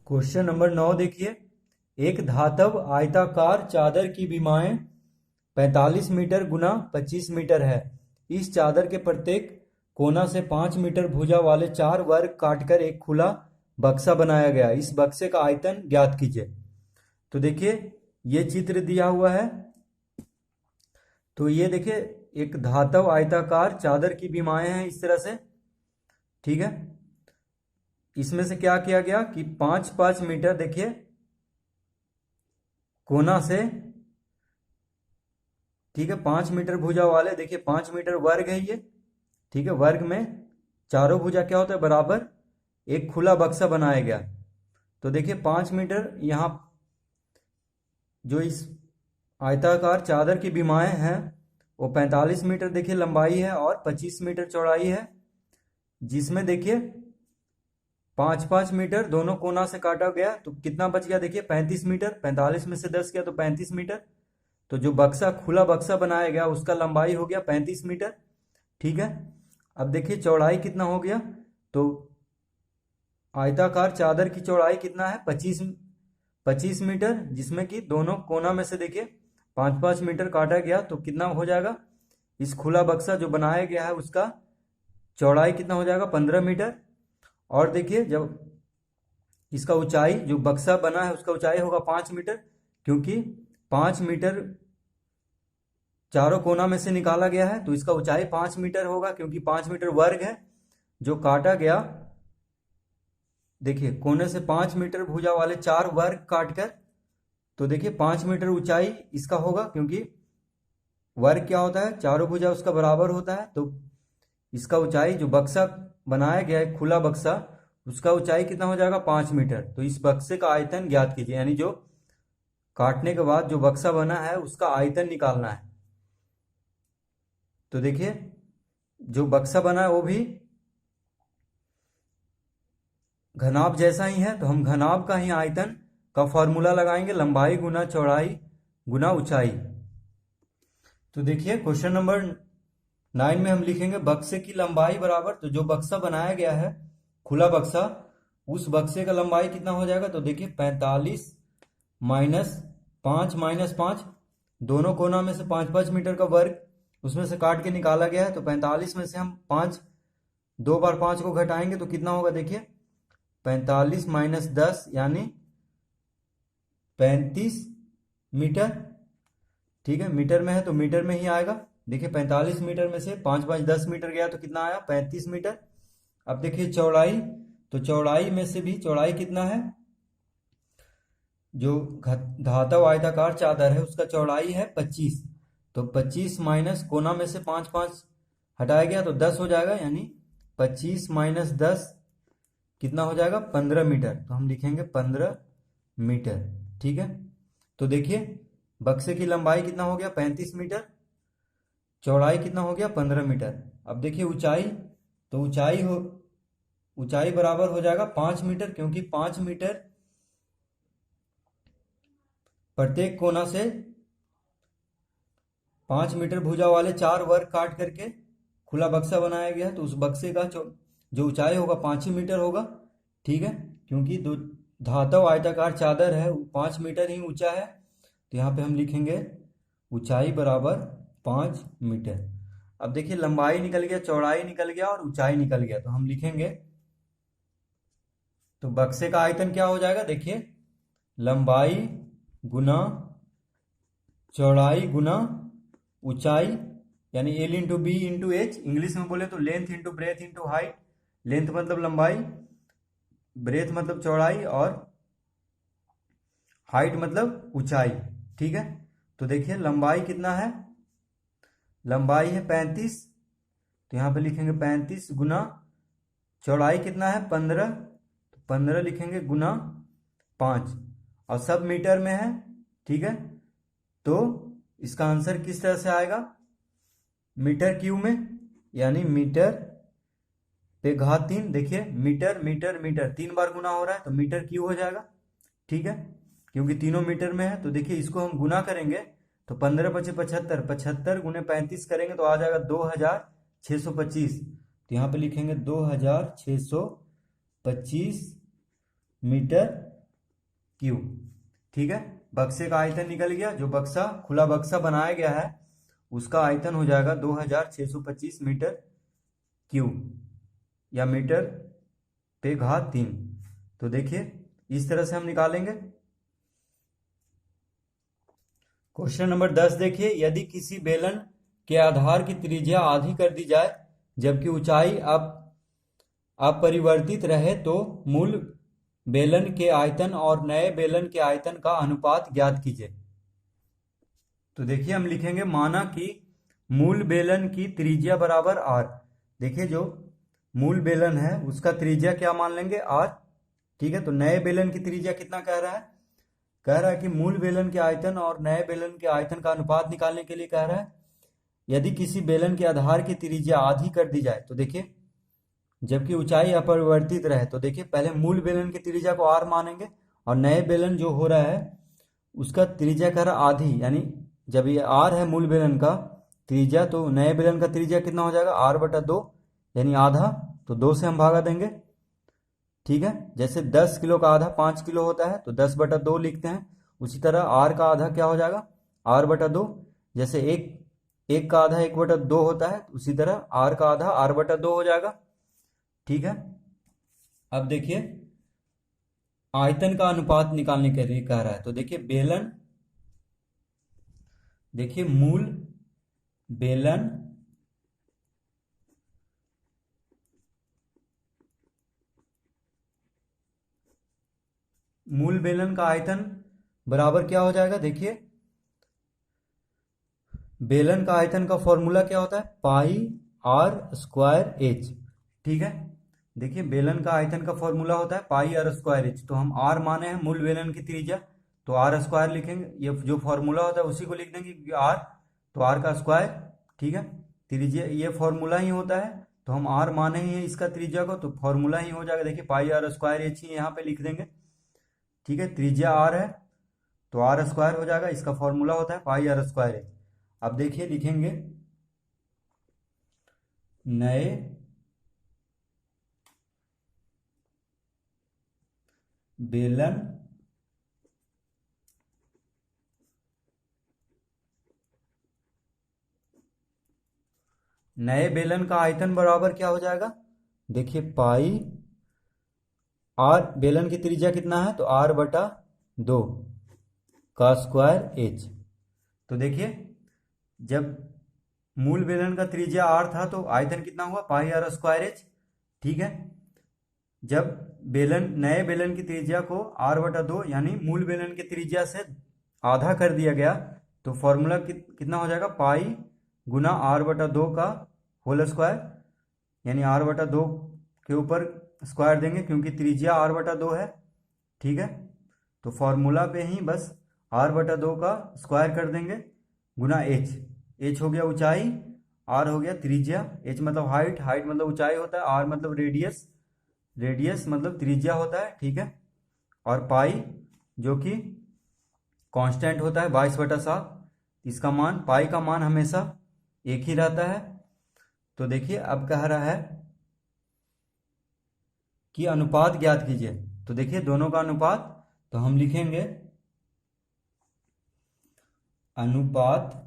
Question number 9 देखिए। एक धातव आयताकार चादर की विमाएं 45 मीटर गुना 25 मीटर है। इस चादर के प्रत्येक कोना से 5 मीटर भुजा वाले 4 वर्ग काटकर एक खुला बक्सा बनाया गया। इस बक्से का आयतन ज्ञात कीजिए। तो देखिए ये चित्र दिया हुआ है। तो ये देखिए एक धातव आयताकार चादर की विमाएं हैं इस तरह से, ठीक है। इसमें से क्या किया गया कि 5-5 मीटर देखिए कोना से, ठीक है, 5 मीटर भुजा वाले, देखिए 5 मीटर वर्ग है ये, ठीक है। वर्ग में चारों भुजा क्या होता है बराबर, एक खुला बक्सा बनाया गया। तो देखिए 5 मीटर यहाँ जो इस आयताकार चादर की विमाएं हैं वो 45 मीटर देखिए लंबाई है और 25 मीटर चौड़ाई है, जिसमें देखिए 5-5 मीटर दोनों कोना से काटा गया। तो कितना बच गया देखिए 35 मीटर। 45 में से 10 गया तो 35 मीटर। तो जो बक्सा खुला बक्सा बनाया गया उसका लंबाई हो गया 35 मीटर, ठीक है। अब देखिए चौड़ाई कितना हो गया। तो आयताकार चादर की चौड़ाई कितना है 25 मीटर, जिसमें कि दोनों कोना में से देखिए 5-5 मीटर काटा गया। तो कितना हो जाएगा, इस खुला बक्सा जो बनाया गया है उसका चौड़ाई कितना हो जाएगा 15 मीटर। और देखिए जब इसका ऊंचाई जो बक्सा बना है उसका ऊंचाई होगा 5 मीटर, क्योंकि 5 मीटर चारों कोना में से निकाला गया है। तो इसका ऊंचाई 5 मीटर होगा, क्योंकि 5 मीटर वर्ग है जो काटा गया। देखिए कोने से 5 मीटर भुजा वाले 4 वर्ग काटकर, तो देखिए 5 मीटर ऊंचाई इसका होगा, क्योंकि वर्ग क्या होता है, चारों भुजा उसका बराबर होता है। तो इसका ऊंचाई जो बक्सा बनाया गया है खुला बक्सा, उसका ऊंचाई कितना हो जाएगा 5 मीटर। तो इस बक्से का आयतन ज्ञात कीजिए, यानी जो काटने के बाद जो बक्सा बना है उसका आयतन निकालना है। तो देखिए जो बक्सा बना है वो भी घनाभ जैसा ही है, तो हम घनाभ का ही आयतन का फॉर्मूला लगाएंगे, लंबाई गुना चौड़ाई गुना ऊंचाई। तो देखिए क्वेश्चन नंबर 9 में हम लिखेंगे बक्से की लंबाई बराबर, तो जो बक्सा बनाया गया है खुला बक्सा, उस बक्से का लंबाई कितना हो जाएगा। तो देखिए 45 माइनस 5 दोनों कोना में से 5-5 मीटर का वर्ग उसमें से काट के निकाला गया है। तो 45 में से हम 5 2 बार 5 को घटाएंगे तो कितना होगा देखिए 45 माइनस 10 यानी 35 मीटर, ठीक है। मीटर में है तो मीटर में ही आएगा। देखिए 45 मीटर में से 5-5 10 मीटर गया तो कितना आया 35 मीटर। अब देखिए चौड़ाई, तो चौड़ाई में से भी चौड़ाई कितना है, जो धातव आयताकार चादर है उसका चौड़ाई है 25। तो 25 माइनस कोना में से 5-5 हटाया गया तो 10 हो जाएगा, यानी 25 माइनस 10 कितना हो जाएगा 15 मीटर। तो हम लिखेंगे 15 मीटर, ठीक है। तो देखिए बक्से की लंबाई कितना हो गया 35 मीटर, चौड़ाई कितना हो गया 15 मीटर। अब देखिए ऊंचाई, तो ऊंचाई बराबर हो जाएगा 5 मीटर, क्योंकि 5 मीटर प्रत्येक कोना से 5 मीटर भुजा वाले 4 वर्ग काट करके खुला बक्सा बनाया गया। तो उस बक्से का जो ऊंचाई होगा 5 ही मीटर होगा, ठीक है, क्योंकि दो धातव आयताकार चादर है वो 5 मीटर ही ऊंचा है। तो यहाँ पे हम लिखेंगे ऊंचाई बराबर 5 मीटर। अब देखिए लंबाई निकल गया, चौड़ाई निकल गया और ऊंचाई निकल गया। तो हम लिखेंगे, तो बक्से का आयतन क्या हो जाएगा देखिए लंबाई गुना चौड़ाई गुना ऊंचाई, यानी L into B into H. English में बोले तो length into breadth into height. Length मतलब लंबाई, ब्रेथ मतलब चौड़ाई और हाइट मतलब ऊंचाई, ठीक है। तो देखिए लंबाई कितना है, लंबाई है 35, तो यहाँ पे लिखेंगे 35 गुना चौड़ाई कितना है 15, तो 15 लिखेंगे गुना 5 और सब मीटर में है, ठीक है। तो इसका आंसर किस तरह से आएगा, मीटर क्यूब में, यानी मीटर पे घात 3। देखिए मीटर मीटर मीटर 3 बार गुना हो रहा है तो मीटर क्यूब हो जाएगा, ठीक है, क्योंकि तीनों मीटर में है। तो देखिए इसको हम गुना करेंगे तो 15 × 75, 75 × 35 करेंगे तो आ जाएगा 2625। तो यहाँ पे लिखेंगे 2625 मीटर क्यू। ठीक है, बक्से का आयतन निकल गया, जो बक्सा खुला बक्सा बनाया गया है उसका आयतन हो जाएगा 2625 मीटर क्यू या मीटर पे घात 3। तो देखिए इस तरह से हम निकालेंगे। क्वेश्चन नंबर 10 देखिए, यदि किसी बेलन के आधार की त्रिज्या आधी कर दी जाए जबकि ऊंचाई अब अपरिवर्तित रहे तो मूल बेलन के आयतन और नए बेलन के आयतन का अनुपात ज्ञात कीजिए। तो देखिए हम लिखेंगे, माना कि मूल बेलन की त्रिज्या बराबर r। देखिए जो मूल बेलन है उसका त्रिज्या क्या मान लेंगे, r। ठीक है, तो नए बेलन की त्रिज्या कितना कह रहा है, कह रहा है कि मूल बेलन के आयतन और नए बेलन के आयतन का अनुपात निकालने के लिए कह रहा है। यदि किसी बेलन के आधार की त्रिज्या आधी कर दी जाए, तो देखिए जबकि ऊंचाई अपरिवर्तित रहे, तो देखिए पहले मूल बेलन की त्रिज्या को r मानेंगे और नए बेलन जो हो रहा है उसका त्रिज्या कह रहा आधी, यानी जब ये r है मूल बेलन का त्रिज्या तो नए बेलन का त्रिज्या कितना हो जाएगा, r/2 यानी आधा, तो 2 से हम भागा देंगे। ठीक है, जैसे 10 किलो का आधा 5 किलो होता है तो 10/2 लिखते हैं, उसी तरह r का आधा क्या हो जाएगा, r/2। जैसे एक का आधा 1/2 होता है, उसी तरह r का आधा r/2 हो जाएगा। ठीक है, अब देखिए आयतन का अनुपात निकालने के लिए कह रहा है। तो देखिए बेलन, देखिए मूल बेलन का आयतन बराबर क्या हो जाएगा, देखिए बेलन का आयतन का फॉर्मूला क्या होता है, πr²h। ठीक है, देखिए बेलन का आयतन का फॉर्मूला होता है πr²h। तो हम r माने हैं मूल बेलन की त्रिज्या, तो r² लिखेंगे, ये जो फॉर्मूला होता है उसी को लिख देंगे क्योंकि r, तो r का स्क्वायर। ठीक है, त्रिज्या ये फॉर्मूला ही होता है, तो हम r माने ही है इसका त्रिज्या को, तो फॉर्मूला ही हो जाएगा। देखिए πr² ही यहाँ पे लिख देंगे। ठीक है, त्रिज्या r है तो r² हो जाएगा, इसका फॉर्मूला होता है πr²h। अब देखिए लिखेंगे, नए बेलन का आयतन बराबर क्या हो जाएगा, देखिए पाई r, बेलन की त्रिज्या कितना है तो r/2 का स्क्वायर h। तो देखिए जब मूल बेलन का त्रिज्या r था तो आयतन कितना हुआ πr²h। ठीक है, जब नए बेलन की त्रिज्या को r/2 यानी मूल बेलन की त्रिज्या से आधा कर दिया गया तो फॉर्मूला कितना हो जाएगा, पाई गुना r/2 का होल स्क्वायर, यानी r/2 के ऊपर स्क्वायर देंगे क्योंकि त्रिज्या r/2 है। ठीक है, तो फॉर्मूला पे ही बस r/2 का स्क्वायर कर देंगे गुना h हो गया ऊंचाई, r हो गया त्रिज्या, h मतलब हाइट मतलब ऊंचाई होता है, r मतलब रेडियस मतलब त्रिज्या होता है। ठीक है, और पाई जो कि कांस्टेंट होता है 22/7, इसका मान, पाई का मान हमेशा एक ही रहता है। तो देखिए अब कह रहा है कि अनुपात ज्ञात कीजिए। तो देखिए दोनों का अनुपात, तो हम लिखेंगे अनुपात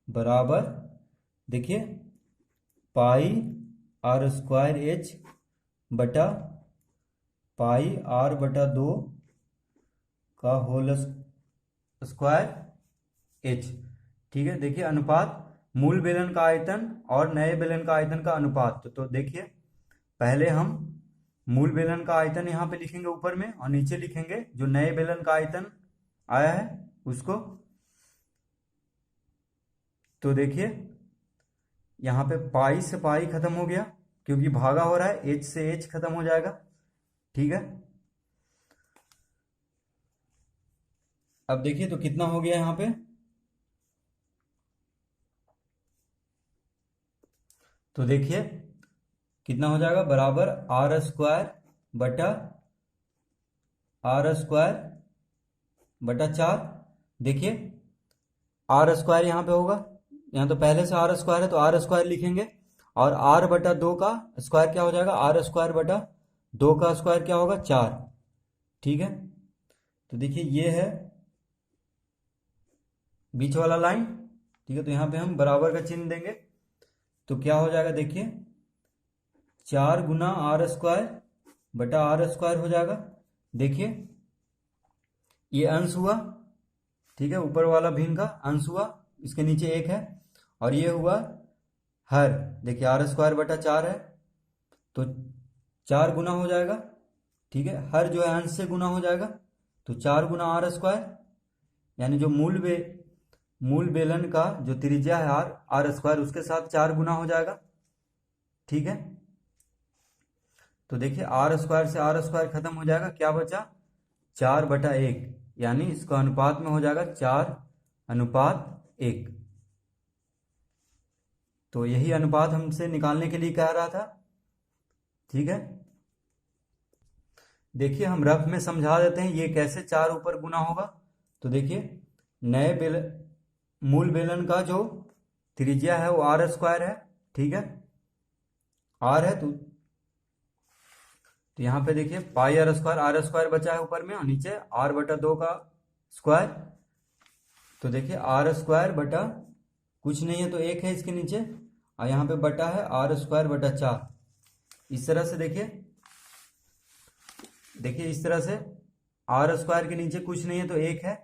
बराबर, देखिए πr²h बटा πr/2 का होल स्क्वायर h। ठीक है, देखिए अनुपात मूल बेलन का आयतन और नए बेलन का आयतन का अनुपात। तो देखिए पहले हम मूल बेलन का आयतन यहाँ पे लिखेंगे ऊपर में और नीचे लिखेंगे जो नए बेलन का आयतन आया है उसको। तो देखिए यहाँ पे पाई से पाई खत्म हो गया क्योंकि भागा हो रहा है, h से h खत्म हो जाएगा। ठीक है, अब देखिए तो कितना हो गया यहाँ पे, तो देखिए कितना हो जाएगा, बराबर r² बटा 4। देखिए r² यहाँ पे होगा, यहाँ तो पहले से r² है तो r² लिखेंगे और r/2 का स्क्वायर क्या हो जाएगा, r² बटा 2 का स्क्वायर क्या होगा 4, ठीक है। तो देखिए ये है बीच वाला लाइन, ठीक है। तो यहाँ पे हम बराबर का चिन्ह देंगे, तो क्या हो जाएगा देखिए 4 गुना आर स्क्वायर बटा आर स्क्वायर हो जाएगा। देखिए ये अंश हुआ, ठीक है, ऊपर वाला भिन्न का अंश हुआ, इसके नीचे 1 है, और ये हुआ हर, देखिए आर स्क्वायर बटा 4 है, तो 4 गुना हो जाएगा, ठीक है। हर जो है अंश से गुना हो जाएगा, तो 4 गुना आर स्क्वायर, यानी जो मूल बेलन का जो त्रिज्या है आर स्क्वायर, उसके साथ 4 गुना हो जाएगा, ठीक है। तो देखिए आर स्क्वायर से आर स्क्वायर खत्म हो जाएगा, क्या बचा 4/1, यानी इसका अनुपात में हो जाएगा 4:1। तो यही अनुपात हमसे निकालने के लिए कह रहा था, ठीक है। देखिए हम रफ में समझा देते हैं ये कैसे 4 ऊपर गुना होगा। तो देखिए मूल बेलन का जो त्रिज्या है वो आर स्क्वायर है, ठीक है, आर है, तो यहाँ पे देखिए पाई आर स्क्वायर बचा है ऊपर में, और नीचे r/2 का स्क्वायर। तो देखिए आर स्क्वायर बटा कुछ नहीं है तो 1 है इसके नीचे, और यहाँ पे बटा है r²/4। इस तरह से देखिए इस तरह से आर स्क्वायर के नीचे कुछ नहीं है तो 1 है,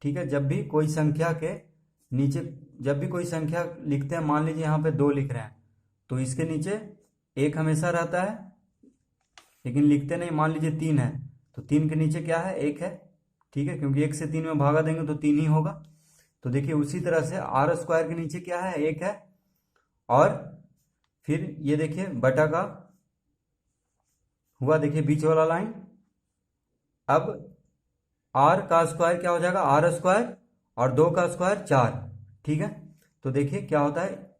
ठीक है। जब भी कोई संख्या के नीचे, जब भी कोई संख्या लिखते हैं, मान लीजिए यहाँ पे 2 लिख रहे हैं, तो इसके नीचे 1 हमेशा रहता है, लेकिन लिखते नहीं। मान लीजिए 3 है, तो 3 के नीचे क्या है 1 है, ठीक है, क्योंकि 1 से 3 में भागा देंगे तो 3 ही होगा। तो देखिए उसी तरह से आर स्क्वायर के नीचे क्या है 1 है, और फिर ये देखिए बटा का हुआ, देखिए बीच वाला लाइन। अब आर का स्क्वायर क्या हो जाएगा r² और 2 का स्क्वायर 4, ठीक है। तो देखिए क्या होता है,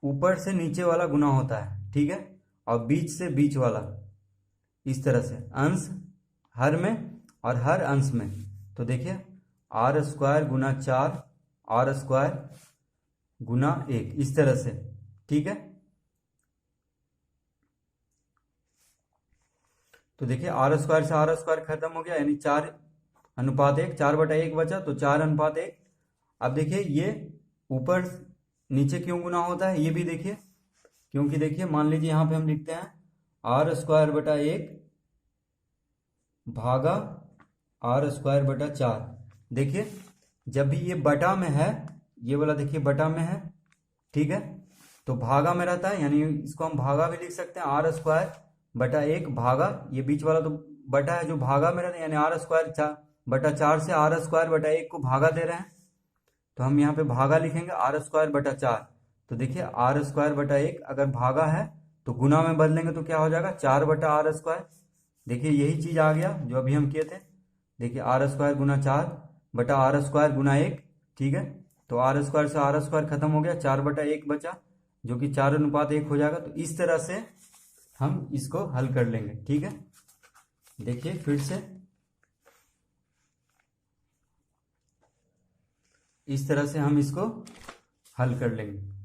ऊपर से नीचे वाला गुना होता है, ठीक है, और बीच से बीच वाला, इस तरह से अंश हर में और हर अंश में। तो देखिए r² गुना 4 r² गुना 1, इस तरह से, ठीक है। तो देखिए r² से r² खत्म हो गया, यानी 4:1, 4/1 बचा, तो 4:1। अब देखिए ये ऊपर नीचे क्यों गुना होता है ये भी देखिए, क्योंकि देखिए मान लीजिए यहाँ पे हम लिखते हैं r²/1 भागा r²/4। देखिए जब भी ये बटा में है, ये वाला देखिए बटा में है, ठीक है, तो भागा में रहता है, यानी इसको हम भागा भी लिख सकते हैं, r²/1 भागा, ये बीच वाला तो बटा है जो भागा में रहता है, यानी r²/4 से r²/1 को भागा दे रहे हैं, तो हम यहाँ पे भागा लिखेंगे r²/4। तो देखिए r²/1 अगर भागा है तो गुना में बदलेंगे तो क्या हो जाएगा 4/r²। देखिए यही चीज आ गया जो अभी हम किए थे। देखिए r² गुना 4/r² गुना 1, ठीक है। तो r² से r² खत्म हो गया, 4/1 बचा, जो कि 4:1 हो जाएगा। तो इस तरह से हम इसको हल कर लेंगे, ठीक है। देखिए फिर से इस तरह से हम इसको हल कर लेंगे।